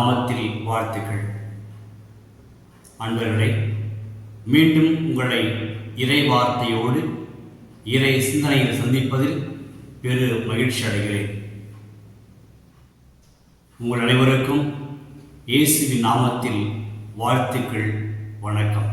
நாமத்தில் வாழ்த்துக்கள். அன்பர்களே, மீண்டும் உங்களை இறை வார்த்தையோடு இறை சிந்தனையில் சந்திப்பதில் பெரு மகிழ்ச்சி அடைகிறேன். உங்கள் அனைவருக்கும் இயேசுவின் நாமத்தில் வாழ்த்துக்கள், வணக்கம்.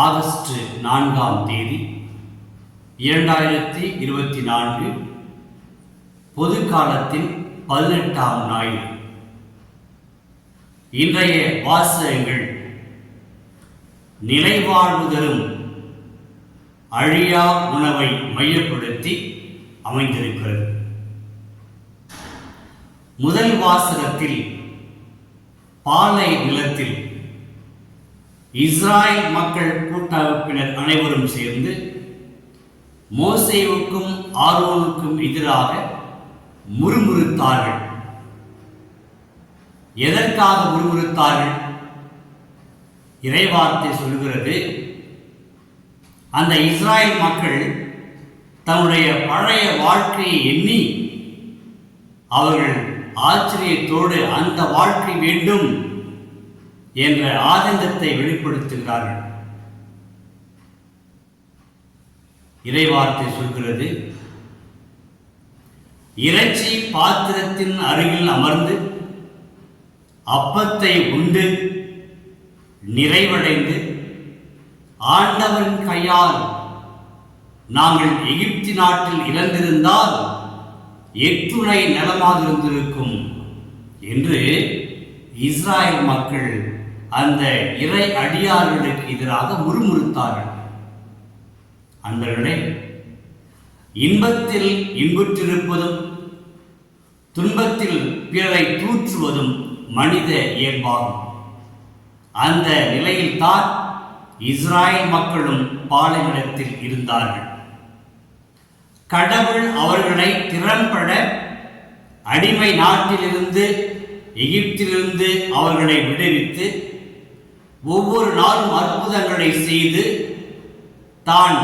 ஆகஸ்ட் 4ஆம் தேதி 2024 பொது காலத்தின் 18ஆம் ஞாயிறு. இன்றைய வாசகங்கள் நிலைவாழ்வு தரும் அழியா உணவை மையப்படுத்தி அமைந்திருக்கிறது. முதல் வாசகத்தில் பாலை நிலத்தில் இஸ்ராயல் மக்கள் கூட்டமைப்பினர் அனைவரும் சேர்ந்து மோசேவுக்கும் ஆரோனுக்கும் எதிராக முறுமுறுத்தார்கள். எதற்காக முறுமுறுத்தார்கள்? இறைவார்த்தை சொல்கிறது, அந்த இஸ்ராயல் மக்கள் தன்னுடைய பழைய வாழ்க்கையை எண்ணி அவர்கள் ஆச்சரியத்தோடு அந்த வாழ்க்கை வேண்டும் என்ற ஆதங்கத்தை வெளிப்படுத்துகிறார்கள். இறைவார்த்தை சொல்கிறது, இறைச்சி பாத்திரத்தின் அருகில் அமர்ந்து அப்பத்தை உண்டு நிறைவடைந்து ஆண்டவரின் கையால் நாங்கள் எகிப்து நாட்டில் இறந்திருந்தால் எத்துணை நலமாக இருந்திருக்கும் என்று இஸ்ராயல் மக்கள் அந்த இறை அடியார்களுக்கு எதிராக முறுமுறுத்தார்கள். அன்பர்களே, இன்பத்தில் இன்புற்றிருப்பதும் துன்பத்தில் பிறரை தூற்றுவதும் மனித இயல்பாகும். அந்த நிலையில்தான் இஸ்ராயல் மக்களும் பாலைவனத்தில் இருந்தார்கள். கடவுள் அவர்களை திறம்பட அடிமை நாட்டிலிருந்து எகிப்திலிருந்து அவர்களை விடுவித்து ஒவ்வொரு நாளும் அற்புதங்களை செய்து தான்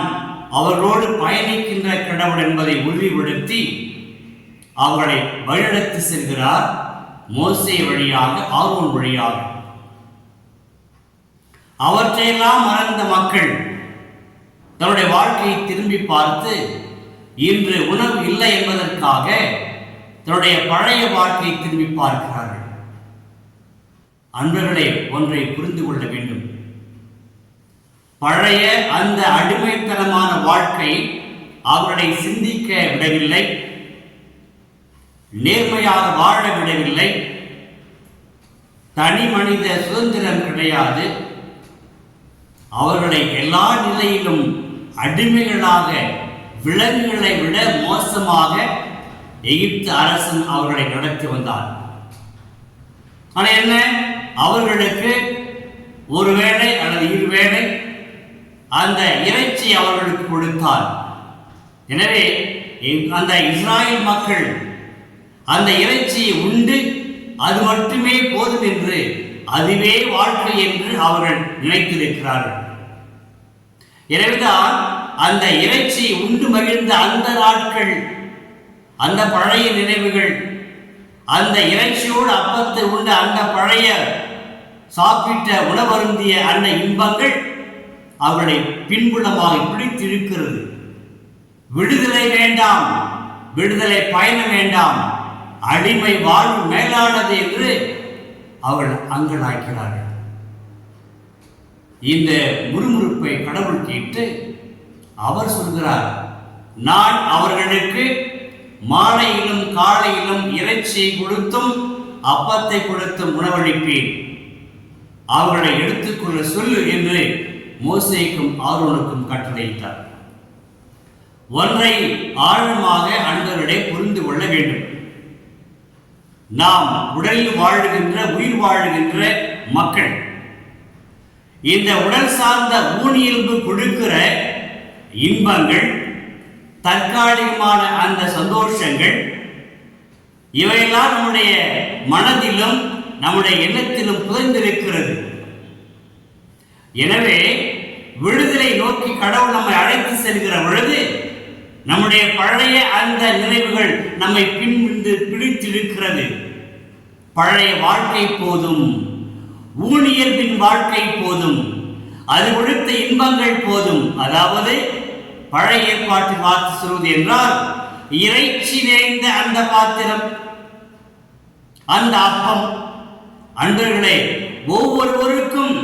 அவர்களோடு பயணிக்கின்ற கடவுள் என்பதை உறுதிப்படுத்தி அவர்களை வழிநடத்தி செல்கிறார். மோசே வழியாக, ஆரோன் வழியாக. அவற்றையெல்லாம் மறந்த மக்கள் தன்னுடைய வாழ்க்கையை திரும்பி பார்த்து இன்று உணவு இல்லை என்பதற்காக தன்னுடைய பழைய வாழ்க்கையை திரும்பி பார்க்கிறார்கள். அன்பர்களே, ஒன்றை புரிந்து கொள்ள வேண்டும். பழைய அந்த அடிமைத்தனமான வாழ்க்கை அவர்களை சிந்திக்க விடவில்லை, நேர்மையாக வாழ விடவில்லை. தனி மனித சுதந்திரம் கிடையாது. அவர்களை எல்லா நிலையிலும் அடிமைகளாக, விலங்குகளை விட மோசமாக எகிப்து அரசன் அவர்களை நடத்தி வந்தார். ஆனால் என்ன, அவர்களுக்கு ஒருவேளை அல்லது இருவேளை அந்த இறைச்சி அவர்களுக்கு கொடுத்தார். எனவே அந்த இஸ்ராயல் மக்கள் அந்த இறைச்சியை உண்டு அது மட்டுமே போதும் என்று, அதுவே வாழ்க்கை என்று அவர்கள் நினைத்திருக்கிறார்கள். எனவேதான் அந்த இறைச்சி உண்டு மகிழ்ந்த அந்த நாட்கள், அந்த பழைய நினைவுகள், அந்த இறைச்சியோடு அப்பத்தை உண்ட அந்த பழைய சாப்பிட்ட உணவருந்திய அந்த இன்பங்கள் அவர்களை பின்புலமாக பிடித்திருக்கிறது. விடுதலை வேண்டாம், விடுதலை பயணம் வேண்டாம், அடிமை வாழ்வு மேலானது என்று அவர்கள் அங்கலாக்கிறார்கள். இந்த முறுமுறுப்பை கடவுள் கேட்டு அவர் சொல்கிறார், நான் அவர்களுக்கு மாலையிலும் காலையிலும் இறைச்சியை கொடுத்தும் அப்பத்தை கொடுத்தும் உணவளிப்பேன், அவர்களை எடுத்துக்கொள்ள சொல்லு என்று மோசேக்கும் ஆரோனுக்கும் கட்டளையிட்டார். ஒன்றை ஆழமாக அன்பர்களே புரிந்து கொள்ள வேண்டும். நாம் உடலில் வாழுகின்ற, உயிர் வாழுகின்ற மக்கள். இந்த உடல் சார்ந்த ஊனியல்பு கொடுக்கிற இன்பங்கள், தற்காலிகமான அந்த சந்தோஷங்கள், இவையெல்லாம் நம்முடைய மனதிலும் நம்முடைய எண்ணத்திலும் புதைந்திருக்கிறது. எனவே விடுதலை நோக்கி கடவுள் நம்மை அழைத்து செல்கிற பொழுது நம்முடைய பழைய அந்த நினைவுகள் நம்மை பிடித்திருக்கிறது. பழைய வாழ்க்கை போதும், ஊனியர்பின் வாழ்க்கை போதும், அது கொடுத்த இன்பங்கள் போதும். அதாவது பழைய ஏற்பாட்டில் வார்த்தை சொல்வது என்றால், இறைச்சி நிறைந்த அந்த பாத்திரம், அந்த அப்பம். அன்பர்களே, ஒவ்வொருவருக்கும்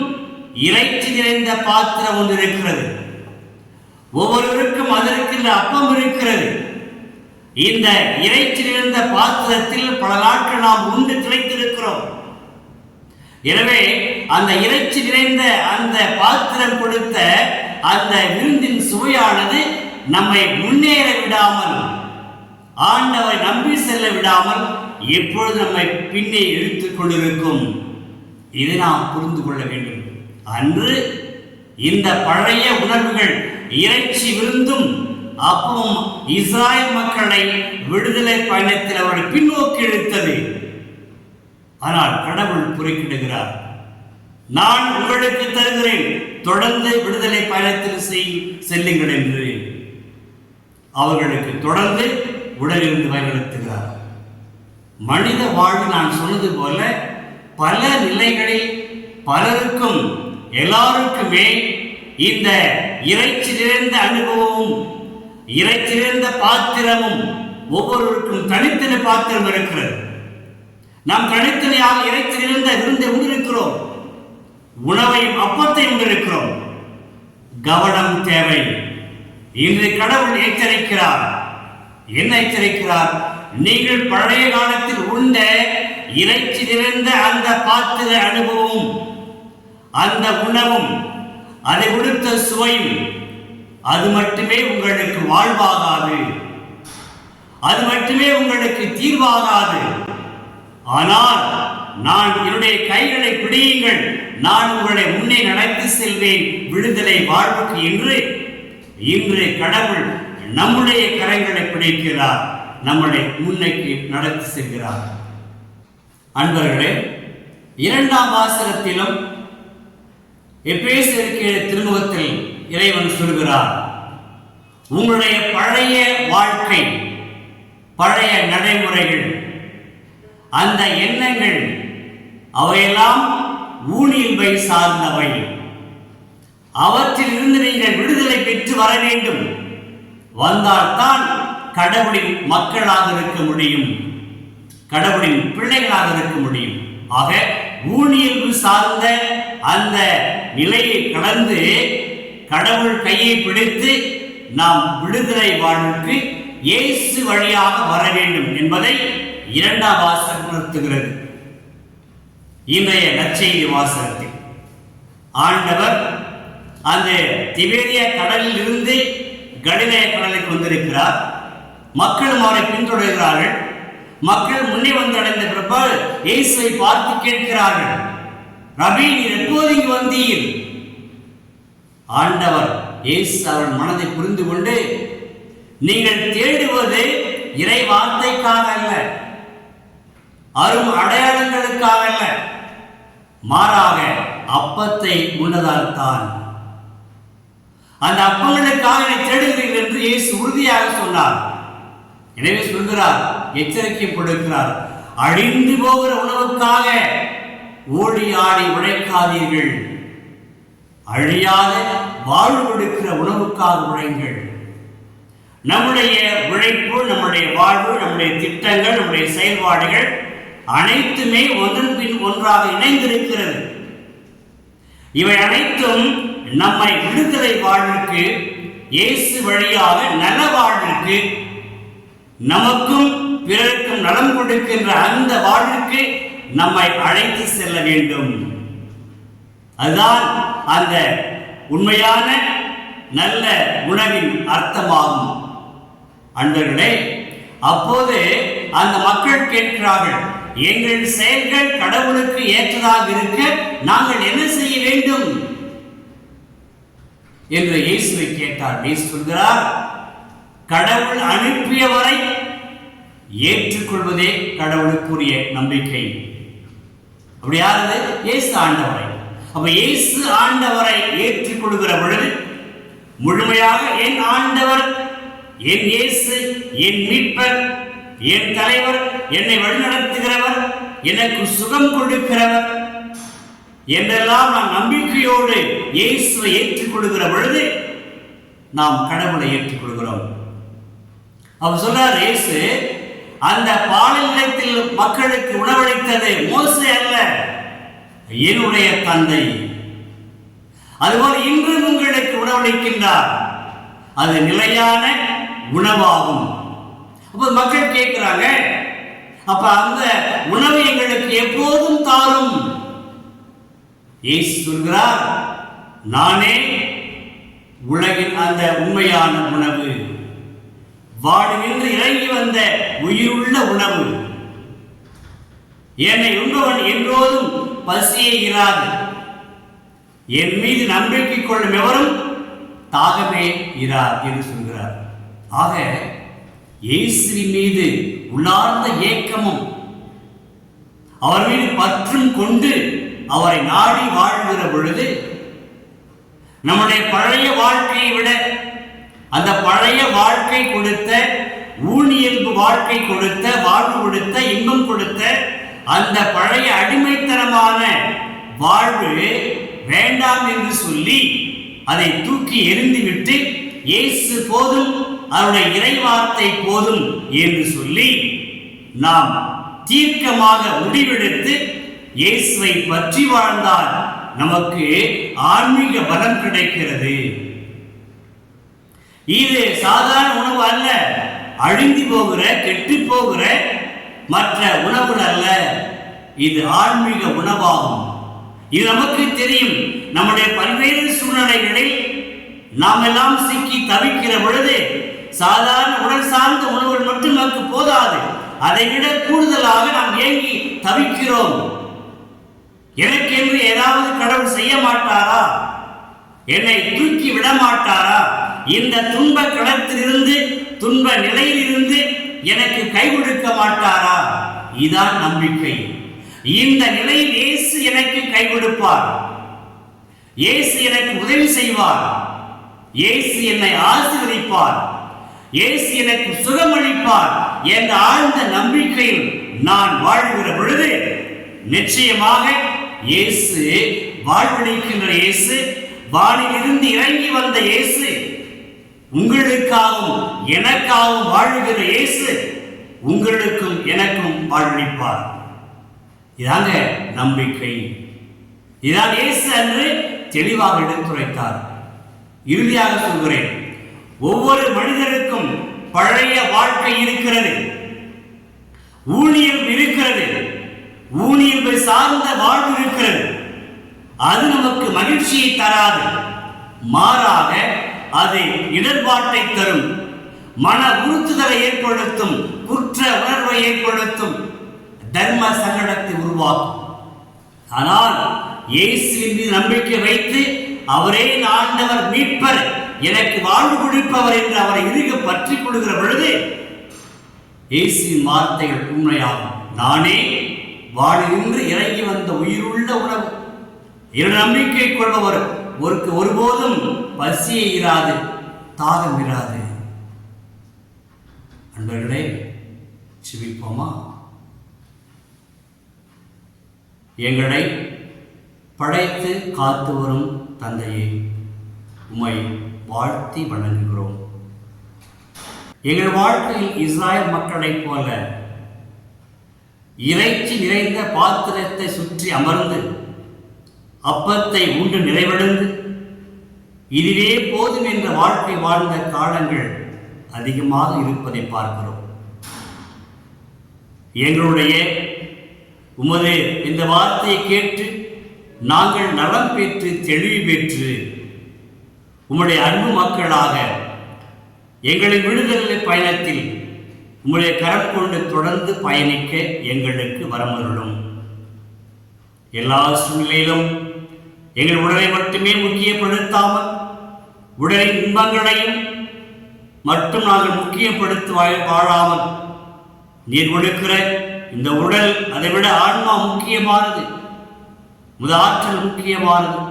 இறைச்சி நிறைந்த பாத்திரம் ஒன்று இருக்கிறது. ஒவ்வொருவருக்கும் அதற்கின்ற அப்பம் இருக்கிறது. இந்த இறைச்சி நிறைந்த பாத்திரத்தில் பல நாட்கள் நாம் உண்டு திளைத்திருக்கிறோம். எனவே அந்த இறைச்சி நிறைந்த அந்த பாத்திரம் கொடுத்த அந்த விருந்தின் சுவையானது நம்மை முன்னேற விடாமல், ஆண்டவரை நம்பி செல்ல விடாமல் எப்பொழுது நம்மை பின்னே இழுத்துக் கொண்டிருக்கும். இதை நாம் புரிந்து கொள்ள வேண்டும். அன்று இந்த பழைய உணர்வுகள், இறைச்சி விருந்தும் அப்பவும் இஸ்ராயல் மக்களை விடுதலை பயணத்தில் அவர்கள் பின்னோக்கி இழுத்தது. ஆனால் கடவுள் குறுக்கிடுகிறார். நான் உங்களுக்கு தருகிறேன், தொடர்ந்து விடுதலை பயணத்தில் செல்லுங்கள் என்று அவர்களுக்கு தொடர்ந்து உடலிருந்து வழிநடத்துகிறார். மனித வாழ்வு நான் சொன்னது போல பல நிலைகளில் பலருக்கும், எல்லாருக்குமே இந்த இறைச்சி நிறைந்த அனுபவமும் இறைச்சி நிறைந்த பாத்திரமும் ஒவ்வொருவருக்கும் தனித்தனி பாத்திரம் இருக்கிறது. நாம் தனித்தனியாக இறைச்சி நிறைந்த விருந்தை உண்டிருக்கிறோம், உணவையும் அப்பத்தையும் உண்டிருக்கிறோம். கவனம் தேவை. இன்று கடவுள் எச்சரிக்கிறார். என்ன எச்சரிக்கிறார்? நீங்கள் பழைய காலத்தில் உண்ட இறைச்சி நிறைந்த அந்த பாத்திர அனுபவமும், அந்த உணவும், அதை கொடுத்த சுவையும், அது மட்டுமே உங்களுக்கு வாழ்வாகாது, அது மட்டுமே உங்களுக்கு தீர்வாகாது. ஆனால் நான் என்னுடைய கைகளை பிடியுங்கள், நான் உங்களை முன்னே நடத்தி செல்வேன் விடுதலை வாழ்வுக்கு என்று இன்று கடவுள் நம்முடைய கரங்களை பிடிக்கிறார், நம்மளை முன்னைக்கு நடத்தி செல்கிறார். அன்பர்களே, 2ஆம் வாசகத்திலும் எபேசியருக்கு திருமுகத்தில் இறைவன் சொல்கிறார், உங்களுடைய பழைய வாழ்க்கை, பழைய நடைமுறைகள், அந்த எண்ணங்கள் அவையெல்லாம் ஊனியல்பை சார்ந்தவை. அவற்றில் இருந்து நீங்கள் விடுதலை பெற்று வர வேண்டும். வந்தால்தான் கடவுளின் மக்களாக இருக்க முடியும், கடவுளின் பிள்ளைகளாக இருக்க முடியும். ஆக ஊனியல்பு சார்ந்த அந்த நிலையை கடந்து கடவுள் கையை பிடித்து நாம் விடுதலை வாழ்வுக்கு இயேசு வழியாக வர வேண்டும் என்பதை 2ஆம் வாசகம் உணர்த்துகிறது. இன்றைய நற்செய்தி வாசகத்தில் ஆண்டவர் அந்த திபேரியா கடலில் இருந்து கலிலேய கடலுக்கு வந்திருக்கிறார். மக்களும் அவரை பின்தொடர்கிறார்கள். மக்கள் முன்னே வந்தடைந்த பிறகு இயேசுவை பார்த்து கேட்கிறார்கள், ரபி, நீர் எப்போது இங்கு வந்தீர்? ஆண்டவர் இயேசு அவர்கள் மனதை புரிந்து கொண்டு, நீங்கள் தேடுவது இறை வார்த்தைக்காக அல்ல, அரும் அடையாளங்களுக்காக அல்ல, மாறாக அப்பத்தை உண்டதால் தான். அந்த அப்பங்களுக்காக தேடுகிறீர்கள் என்று இயேசு உறுதியாக சொன்னார். எனவே சொல்கிறார், எச்சரிக்கை கொடுக்கிறார், அழிந்து போகிற உணவுக்காக ஓடி ஆடி உழைக்காதீர்கள், அழியாத வாழ்வு கொடுக்கிற உணவுக்காக உழைங்கள். நம்முடைய உழைப்பு, நம்முடைய வாழ்வு, நம்முடைய திட்டங்கள், நம்முடைய செயல்பாடுகள் அனைத்துமே ஒன்றன் பின் ஒன்றாக இணைந்திருக்கிறது. இவை அனைத்தும் நம்மை விடுதலை வாழ்வுக்கு, இயேசு வழியாக நல வாழ்வுக்கு, நமக்கும் பிறருக்கும் நலம் கொடுக்கின்ற அந்த வாழ்வுக்கு நம்மை அழைத்து செல்ல வேண்டும். அதுதான் அந்த உண்மையான நல்ல உணவின் அர்த்தமாகும். அன்பர்களே, அப்போது அந்த மக்கள் கேட்கிறார்கள், எங்கள் செயல்கள் கடவுளுக்கு ஏற்றதாக இருக்க நாங்கள் என்ன செய்ய வேண்டும் என்று இயேசுவை கேட்டார். இயேசு சொல்கிறார், கடவுள் அனுப்பியவரை ஏற்றுக்கொள்வதே கடவுளுக்குரிய நம்பிக்கை. அப்படி யாரு? இயேசு ஆண்டவரை. அப்ப இயேசு ஆண்டவரை ஏற்றுக்கொள்கிற பொழுது முழுமையாக என் ஆண்டவர், என் இயேசு, என் மீட்பர், என் தலைவர், என்னை வழிநடத்துகிறவர், எனக்கு சுகம் கொடுக்கிறவர் என்றெல்லாம் நாம் நம்பிக்கையோடு இயேசுவை ஏற்றுக்கொள்கிற பொழுது நாம் கடவுளை ஏற்றுக்கொள்கிறோம். அவர் சொல்றார், இயேசு அந்த பாலைநிலத்தில் மக்களுக்கு உணவளித்தது மோசே அல்ல, என்னுடைய தந்தை. அதுபோல் இன்றும் உங்களுக்கு உணவளிக்கின்றார், அது நிலையான உணவாகும். அப்ப மக்கள் கேட்கிறாங்க, அப்ப அந்த உணவு எங்களுக்கு எப்போதும் தாரும். இயேசு சொல்கிறார், நானே உலகின் அந்த உண்மையான உணவு, வானிலிருந்து இறங்கி வந்த உயிருள்ள உணவு. என்னை உண்பவன் என்றோதும் பசியே இராது, என் மீது நம்பிக்கை கொள்ளும் எவரும் தாகமே இரார் என்று சொல்கிறார். ஆக இயேசுவின் மீது உள்ளார்ந்த ஏக்கமும் அவர் மீது பற்றும் கொண்டு அவரை நாடி வாழ்கிற பொழுது நம்முடைய பழைய வாழ்க்கையை விட அந்த பழைய வாழ்க்கை கொடுத்த ஊனியல்பு வாழ்க்கை கொடுத்த வாழ்வு கொடுத்த இன்பம் கொடுத்த அந்த பழைய அடிமைத்தனமான வாழ்வு வேண்டாம் என்று சொல்லி அதை தூக்கி எறிந்துவிட்டு இயேசு போதும், அவருடைய இறைவார்த்தை போதும் என்று சொல்லி நாம் தீர்க்கமாக முடிவெடுத்து இயேசுவை பற்றி வாழ்ந்தால் நமக்கு ஆன்மீக பலம் கிடைக்கிறது. இது சாதாரண உணவு அல்ல, அழிந்து போகிற கெட்டு போகிற மற்ற உணவுகள் அல்ல, இது ஆன்மீக உணவாகும். இது நமக்கு தெரியும். நம்முடைய பல்வேறு சூழ்நிலைகளில் நாம் எல்லாம் சிக்கி தவிக்கிற பொழுது சாதாரண உடல் சார்ந்த உணவுகள் மட்டும் நமக்கு போதாது, அதை விட கூடுதலாக நாம் ஏங்கி தவிக்கிறோம். எனக்கு என்று ஏதாவது கடவுள் செய்ய மாட்டாரா? என்னை தூக்கி விட மாட்டாரா? இந்த துன்ப களத்திலிருந்து, துன்ப நிலையிலிருந்து எனக்கு கை கொடுக்க மாட்டாரா? இதான் நம்பிக்கை. இந்த நிலையில் இயேசு எனக்கு கை கொடுப்பார், இயேசு எனக்கு உதவி செய்வார், இயேசு என்னை ஆசீர்வதிப்பார், இயேசு எனக்கு சுகமளிப்பார் என்ற ஆழ்ந்த நம்பிக்கையில் நான் வாழ்கிற பொழுது நிச்சயமாக இயேசு வாழ்வளிக்கின்ற இயேசு, வானிலிருந்து இறங்கி வந்த இயேசு, உங்களுக்காகவும் எனக்காகவும் வாழுகிற இயேசு உங்களுக்கும் எனக்கும் வாழ்வளிப்பார். இதாங்க நம்பிக்கை. இதான் இயேசு அன்று தெளிவாக எடுத்துரைத்தார். இறுதியாக சொல்கிறேன், ஒவ்வொரு மனிதருக்கும் பழைய வாழ்க்கை இருக்கிறது, ஊழியம் இருக்கிறது, ஊழியத்தை சார்ந்த வாழ்வு இருக்கிறது. அது நமக்கு மகிழ்ச்சியை தராது, மாறாக அது இடர்பாட்டை தரும், மன உறுத்துதலை ஏற்படுத்தும், குற்ற உணர்வை ஏற்படுத்தும், தர்ம சங்கடத்தை உருவாக்கும். ஆனால் இயேசுவின் மீது நம்பிக்கை வைத்து அவரே ஆண்டவர், மீட்பர், எனக்கு வாழ்வு கொடுப்பவர் என்று அவரை இறுக பற்றி கொள்கிற பொழுது இயேசுவின் வார்த்தைகள் உண்மையாகும். நானே வானிலிருந்து இறங்கி வந்த உயிருள்ள உணவு. இரு நம்பிக்கை கொள்பவர் ஒருபோதும் பசியே இராது, தாகம் இராது. அன்பர்களே, செபிப்போமா? எங்களை படைத்து காத்து வரும் தந்தையே, உம்மை வாழ்த்தி வணங்குகிறோம். எங்கள் வாழ்க்கையில் இஸ்ராயல் மக்களைப் போல இறைச்சி நிறைந்த பாத்திரத்தை சுற்றி அமர்ந்து அப்பத்தை உண்டு நிறைவடைந்து இதுவே போதும் என்ற வாழ்க்கை வாழ்ந்த காலங்கள் அதிகமாக இருப்பதை பார்க்கிறோம். எங்களுடைய உமது இந்த வார்த்தையை கேட்டு நாங்கள் நலம் பெற்று தெளிவு பெற்று உம்முடைய அன்பு மக்களாக எங்களின் விடுதலை பயணத்தில் உம்முடைய கரம் கொண்டு தொடர்ந்து பயணிக்க எங்களுக்கு வரமருளும். எல்லா சூழ்நிலையிலும் எங்கள் உடலை மட்டுமே முக்கியப்படுத்தாமல் உடலின் இன்பங்களையும் மட்டும் நாங்கள் முக்கியப்படுத்தி வாழாமல், நீர் கொடுக்கிற இந்த உடல், அதை விட ஆன்மா முக்கியமானது, உமது ஆற்றல் முக்கியமானது,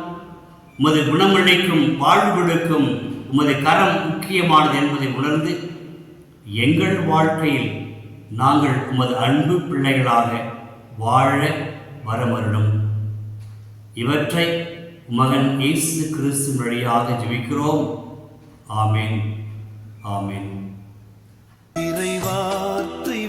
உமது குணமளிக்கும் வாழ்வு கொடுக்கும் உமது கரம் முக்கியமானது என்பதை உணர்ந்து எங்கள் வாழ்க்கையில் நாங்கள் உமது அன்பு பிள்ளைகளாக வாழ வரமருளும். இவற்றை மகன் இயேசு கிறிஸ்து வழியாக ஜெபிக்கிறோம். ஆமென், ஆமென். இறைவார்த்தை